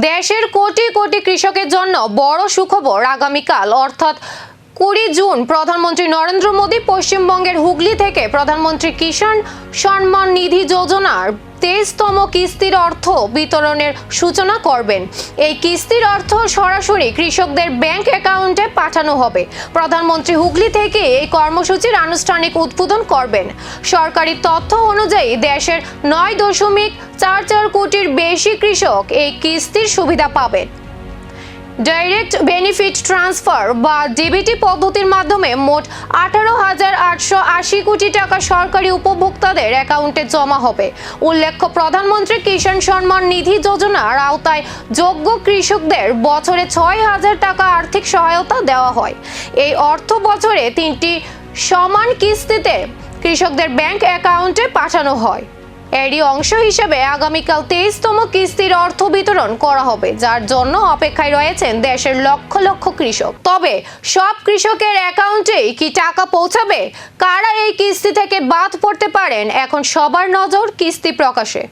দেশের কোটি কোটি কৃষকের জন্য বড় সুখবর আগামীকাল অর্থাৎ 20 জুন প্রধানমন্ত্রী নরেন্দ্র মোদী পশ্চিমবঙ্গের হুগলি থেকে প্রধানমন্ত্রী কিষাণ সম্মান নিধি যোজনার 23তম কিস্তির অর্থ বিতরণের সূচনা করবেন। এই কিস্তির অর্থ সরাসরি কৃষকদের ব্যাংক অ্যাকাউন্টে পাঠানো হবে। প্রধানমন্ত্রী হুগলি থেকে এই কর্মসূচির আনুষ্ঠানিক উদ্বোধন করবেন। সরকারি তথ্য অনুযায়ী দেশের 9.44 কোটির বেশি কৃষক এই কিস্তির সুবিধা পাবেন। ডাইরেক্ট বেনিফিট ট্রান্সফার বা ডিবিটি পদ্ধতির মাধ্যমে মোট 18,880 কোটি টাকা সরকারি উপভোক্তাদের অ্যাকাউন্টে জমা হবে। উল্লেখ্য, প্রধানমন্ত্রী কিষাণ সম্মান নিধি যোজনার আওতায় যোগ্য কৃষকদের বছরে 6,000 টাকা আর্থিক সহায়তা দেওয়া হয়। এই অর্থ বছরে 3টি সমান কিস্তিতে কৃষকদের ব্যাংক অ্যাকাউন্টে পাঠানো হয়। এরই অংশ হিসেবে আগামীকাল 23তম কিস্তির অর্থ বিতরণ করা হবে, যার জন্য অপেক্ষায় রয়েছেন দেশের লক্ষ লক্ষ কৃষক। তবে সব কৃষকের অ্যাকাউন্টে কি টাকা পৌঁছাবে? কারা এই কিস্তি থেকে বাদ পড়তে পারেন? এখন সবার নজর কিস্তি প্রকাশে।